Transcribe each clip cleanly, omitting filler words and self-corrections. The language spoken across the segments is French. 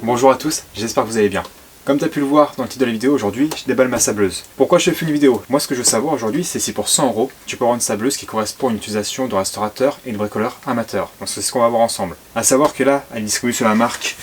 Bonjour à tous, j'espère que vous allez bien. Comme tu as pu le voir dans le titre de la vidéo, aujourd'hui, je déballe ma sableuse. Pourquoi je fais une vidéo? Moi, ce que je veux savoir aujourd'hui, c'est si pour 100 €, tu peux avoir une sableuse qui correspond à une utilisation de restaurateur et de bricoleur amateur. Donc c'est ce qu'on va voir ensemble. A savoir que là, elle est distribuée sur la marque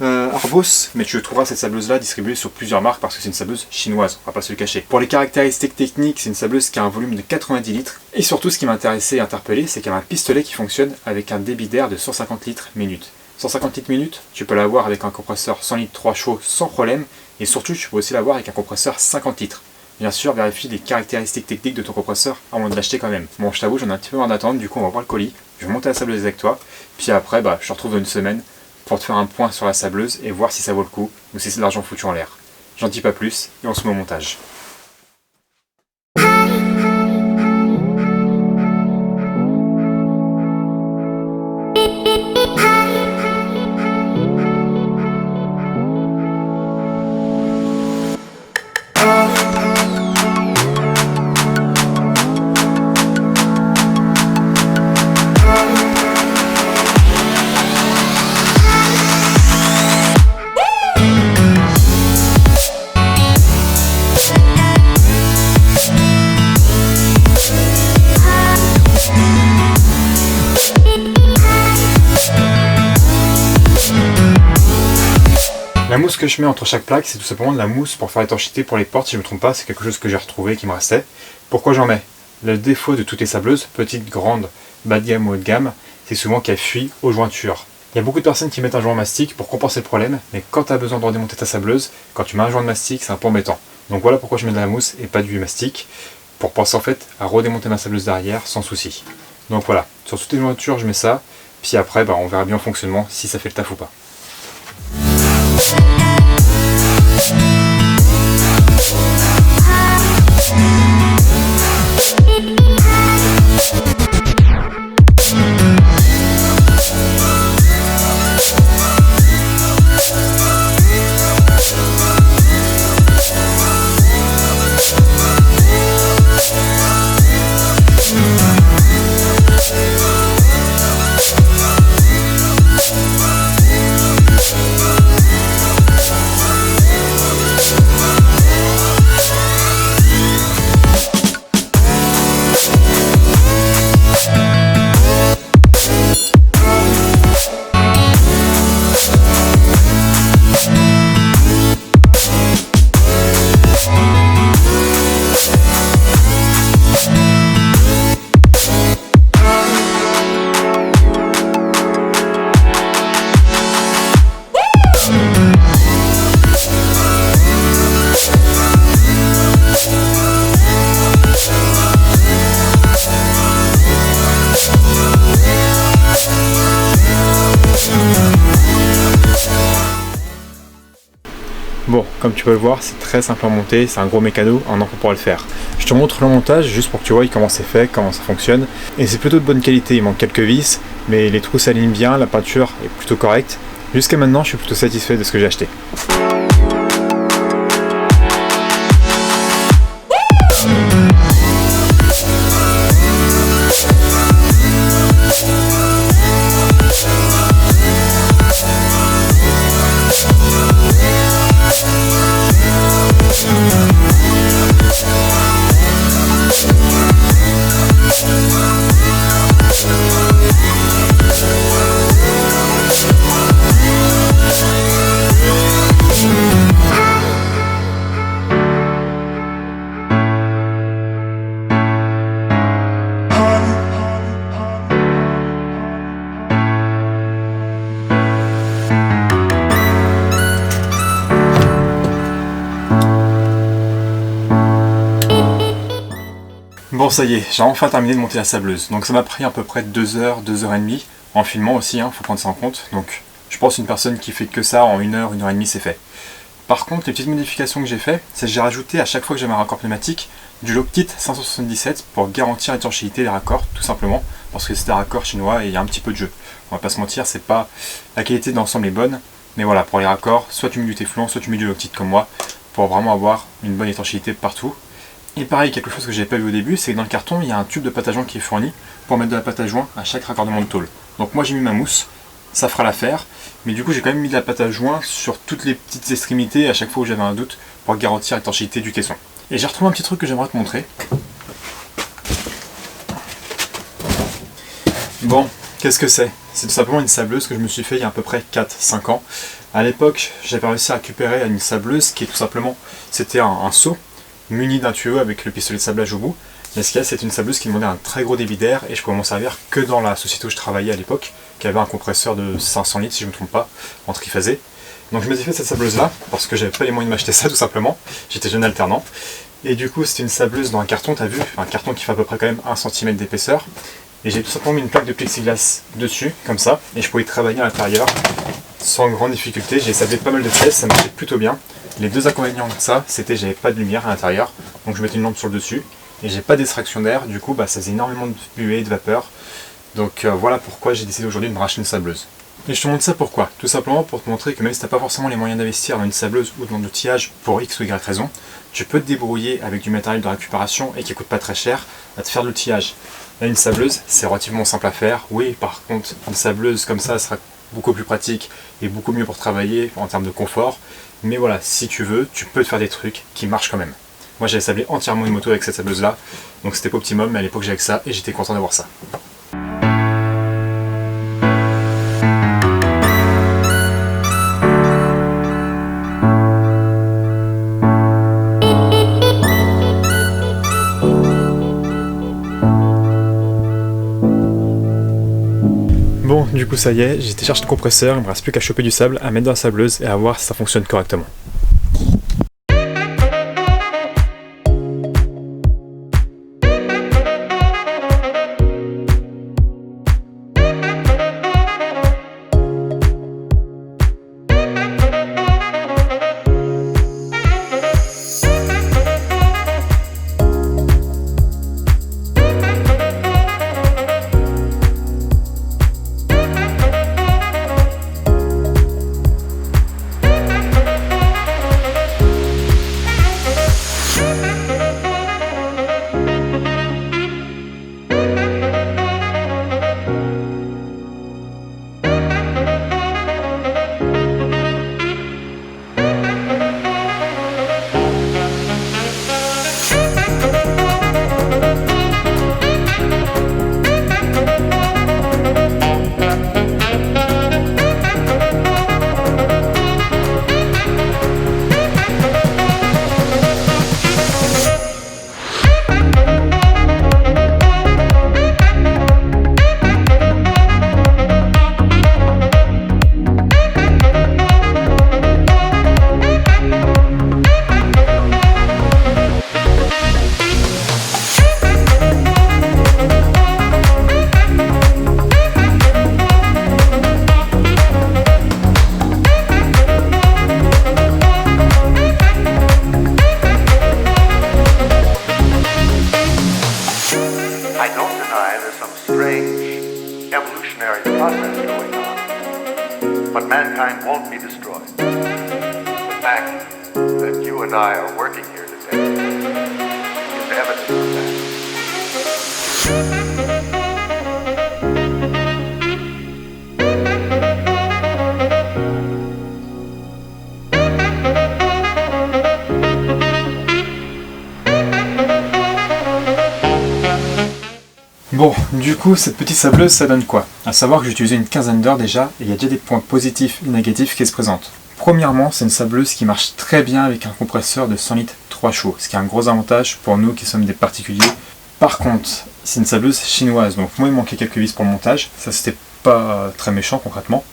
Arbos, mais tu trouveras cette sableuse là distribuée sur plusieurs marques parce que c'est une sableuse chinoise, on va pas se le cacher. Pour les caractéristiques techniques, c'est une sableuse qui a un volume de 90 litres. Et surtout, ce qui m'a intéressé et interpellé, c'est qu'elle a un pistolet qui fonctionne avec un débit d'air de 150 litres minute. 150 litres minute, tu peux l'avoir avec un compresseur 100 litres 3 chauds sans problème, et surtout tu peux aussi l'avoir avec un compresseur 50 litres. Bien sûr, vérifie les caractéristiques techniques de ton compresseur avant de l'acheter quand même. Bon, je t'avoue, j'en ai un petit peu marre d'attendre, du coup on va voir le colis, je vais monter la sableuse avec toi, puis après je te retrouve dans une semaine pour te faire un point sur la sableuse et voir si ça vaut le coup ou si c'est de l'argent foutu en l'air. J'en dis pas plus et on se met au montage. La mousse que je mets entre chaque plaque, c'est tout simplement de la mousse pour faire l'étanchéité pour les portes, si je ne me trompe pas, c'est quelque chose que j'ai retrouvé qui me restait. Pourquoi j'en mets? Le défaut de toutes les sableuses, petites, grandes, bas de gamme ou haut de gamme, c'est souvent qu'elles fuient aux jointures. Il y a beaucoup de personnes qui mettent un joint mastic pour compenser le problème, mais quand tu as besoin de redémonter ta sableuse, quand tu mets un joint de mastic, c'est un peu embêtant. Donc voilà pourquoi je mets de la mousse et pas du mastic, pour penser en fait à redémonter ma sableuse derrière sans souci. Donc voilà, sur toutes les jointures je mets ça, puis après on verra bien en fonctionnement si ça fait le taf ou pas. Bon, comme tu peux le voir, c'est très simple à monter, c'est un gros mécano, un enfant pourra le faire. Je te montre le montage juste pour que tu vois comment c'est fait, comment ça fonctionne. Et c'est plutôt de bonne qualité, il manque quelques vis, mais les trous s'alignent bien, la peinture est plutôt correcte. Jusqu'à maintenant, je suis plutôt satisfait de ce que j'ai acheté. Bon, ça y est, j'ai enfin terminé de monter la sableuse. Donc ça m'a pris à peu près 2 heures, 2 heures et demie, en filmant aussi, faut prendre ça en compte. Donc je pense qu'une personne qui fait que ça en 1 heure, 1 heure et demie, c'est fait. Par contre, les petites modifications que j'ai fait, c'est que j'ai rajouté à chaque fois que j'ai un raccord pneumatique du Lokit 577 pour garantir l'étanchéité des raccords, tout simplement, parce que c'est un raccord chinois et il y a un petit peu de jeu. On va pas se mentir, c'est pas la qualité d'ensemble est bonne, mais voilà, pour les raccords, soit tu mets du téflon, soit tu mets du Lokit comme moi, pour vraiment avoir une bonne étanchéité partout. Et pareil, quelque chose que j'avais pas vu au début, c'est que dans le carton, il y a un tube de pâte à joint qui est fourni pour mettre de la pâte à joint à chaque raccordement de tôle. Donc moi j'ai mis ma mousse, ça fera l'affaire, mais du coup j'ai quand même mis de la pâte à joint sur toutes les petites extrémités à chaque fois où j'avais un doute pour garantir l'étanchéité du caisson. Et j'ai retrouvé un petit truc que j'aimerais te montrer. Bon, qu'est-ce que c'est? C'est tout simplement une sableuse que je me suis fait il y a à peu près 4-5 ans. À l'époque, j'avais réussi à récupérer une sableuse qui est tout simplement, c'était un seau muni d'un tuyau avec le pistolet de sablage au bout. Mais ce qu'il y a, c'est une sableuse qui demandait un très gros débit d'air et je pouvais m'en servir que dans la société où je travaillais à l'époque, qui avait un compresseur de 500 litres si je ne me trompe pas, en triphasé. Donc je me suis fait cette sableuse là, parce que j'avais pas les moyens de m'acheter ça tout simplement, j'étais jeune alternant. Et du coup c'était une sableuse dans un carton, t'as vu, un carton qui fait à peu près quand même 1 cm d'épaisseur. Et j'ai tout simplement mis une plaque de plexiglas dessus, comme ça, et je pouvais travailler à l'intérieur sans grande difficulté. J'ai sablé pas mal de pièces, ça marchait plutôt bien. Les deux inconvénients de ça, c'était que j'avais pas de lumière à l'intérieur, donc je mettais une lampe sur le dessus, et j'ai pas d'extraction d'air, du coup ça faisait énormément de buée, de vapeur. Donc voilà pourquoi j'ai décidé aujourd'hui de me racheter une sableuse. Et je te montre ça pourquoi? Tout simplement pour te montrer que même si tu n'as pas forcément les moyens d'investir dans une sableuse ou dans l'outillage pour X ou Y raison, tu peux te débrouiller avec du matériel de récupération et qui coûte pas très cher à te faire de l'outillage. Là, une sableuse, c'est relativement simple à faire. Oui, par contre, une sableuse comme ça sera beaucoup plus pratique et beaucoup mieux pour travailler en termes de confort. Mais voilà, si tu veux, tu peux te faire des trucs qui marchent quand même. Moi, j'avais sablé entièrement une moto avec cette sableuse-là, donc c'était pas optimum, mais à l'époque j'avais que ça et j'étais content d'avoir ça. Bon, du coup ça y est, j'ai téléchargé le compresseur, il me reste plus qu'à choper du sable, à mettre dans la sableuse et à voir si ça fonctionne correctement. But mankind won't be destroyed. The fact that you and I are working here today is evidence of that. Bon, du coup, cette petite sableuse, ça donne quoi? À savoir que j'ai utilisé une quinzaine d'heures déjà, et il y a déjà des points positifs et négatifs qui se présentent. Premièrement, c'est une sableuse qui marche très bien avec un compresseur de 100 litres 3 chevaux, ce qui est un gros avantage pour nous qui sommes des particuliers. Par contre, c'est une sableuse chinoise, donc moi il manquait quelques vis pour le montage, ça c'était pas très méchant concrètement.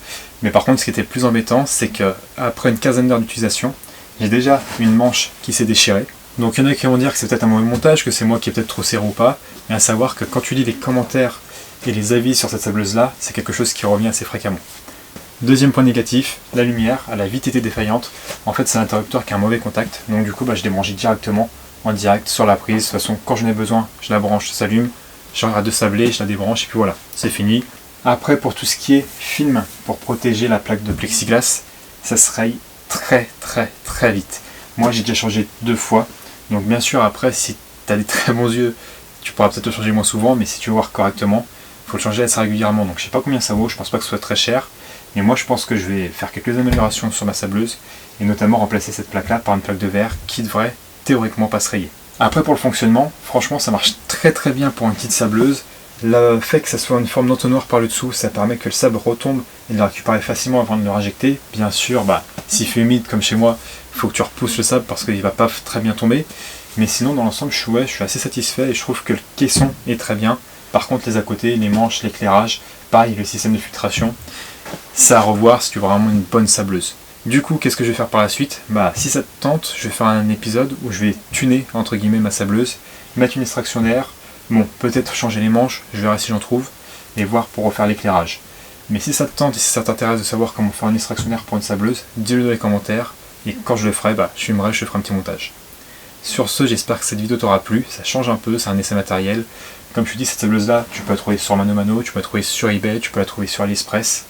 Mais par contre, ce qui était plus embêtant, c'est que après une quinzaine d'heures d'utilisation, j'ai déjà une manche qui s'est déchirée. Donc il y en a qui vont dire que c'est peut-être un mauvais montage, que c'est moi qui ai peut-être trop serré ou pas, mais à savoir que quand tu lis les commentaires et les avis sur cette sableuse-là, c'est quelque chose qui revient assez fréquemment. Deuxième point négatif, la lumière, elle a vite été défaillante. En fait, c'est l'interrupteur qui a un mauvais contact, donc du coup, je l'ai branché directement en direct sur la prise. De toute façon, quand j'en ai besoin, je la branche, ça s'allume, j'arrête de sabler, je la débranche et puis voilà, c'est fini. Après, pour tout ce qui est film, pour protéger la plaque de plexiglas, ça se raye très vite. Moi, j'ai déjà changé 2 fois. Donc bien sûr, après, si tu as des très bons yeux, tu pourras peut-être le changer moins souvent, mais si tu veux voir correctement, il faut le changer assez régulièrement. Donc je sais pas combien ça vaut, je pense pas que ce soit très cher, mais moi je pense que je vais faire quelques améliorations sur ma sableuse, et notamment remplacer cette plaque-là par une plaque de verre qui devrait théoriquement pas se rayer. Après pour le fonctionnement, franchement ça marche très très bien pour une petite sableuse. Le fait que ça soit une forme d'entonnoir par le dessous, ça permet que le sable retombe et de le récupérer facilement avant de le réinjecter. Bien sûr, s'il fait humide comme chez moi, il faut que tu repousses le sable parce qu'il va pas très bien tomber. Mais sinon, dans l'ensemble, je suis assez satisfait et je trouve que le caisson est très bien. Par contre, les à côté, les manches, l'éclairage, pareil, le système de filtration, ça à revoir si tu veux vraiment une bonne sableuse. Du coup, qu'est-ce que je vais faire par la suite ? Si ça te tente, je vais faire un épisode où je vais tuner, entre guillemets, ma sableuse, mettre une extraction d'air, peut-être changer les manches, je verrai si j'en trouve, et voir pour refaire l'éclairage. Mais si ça te tente et si ça t'intéresse de savoir comment faire une extraction d'air pour une sableuse, dis-le dans les commentaires, et quand je le ferai, je filmerai, je ferai un petit montage. Sur ce, j'espère que cette vidéo t'aura plu, ça change un peu, c'est un essai matériel. Comme je te dis, cette sableuse-là, tu peux la trouver sur Mano Mano, tu peux la trouver sur eBay, tu peux la trouver sur AliExpress.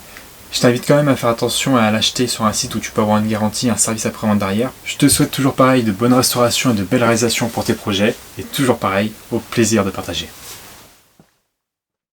Je t'invite quand même à faire attention à l'acheter sur un site où tu peux avoir une garantie, un service après-vente derrière. Je te souhaite toujours pareil de bonnes restaurations et de belles réalisations pour tes projets, et toujours pareil, au plaisir de partager.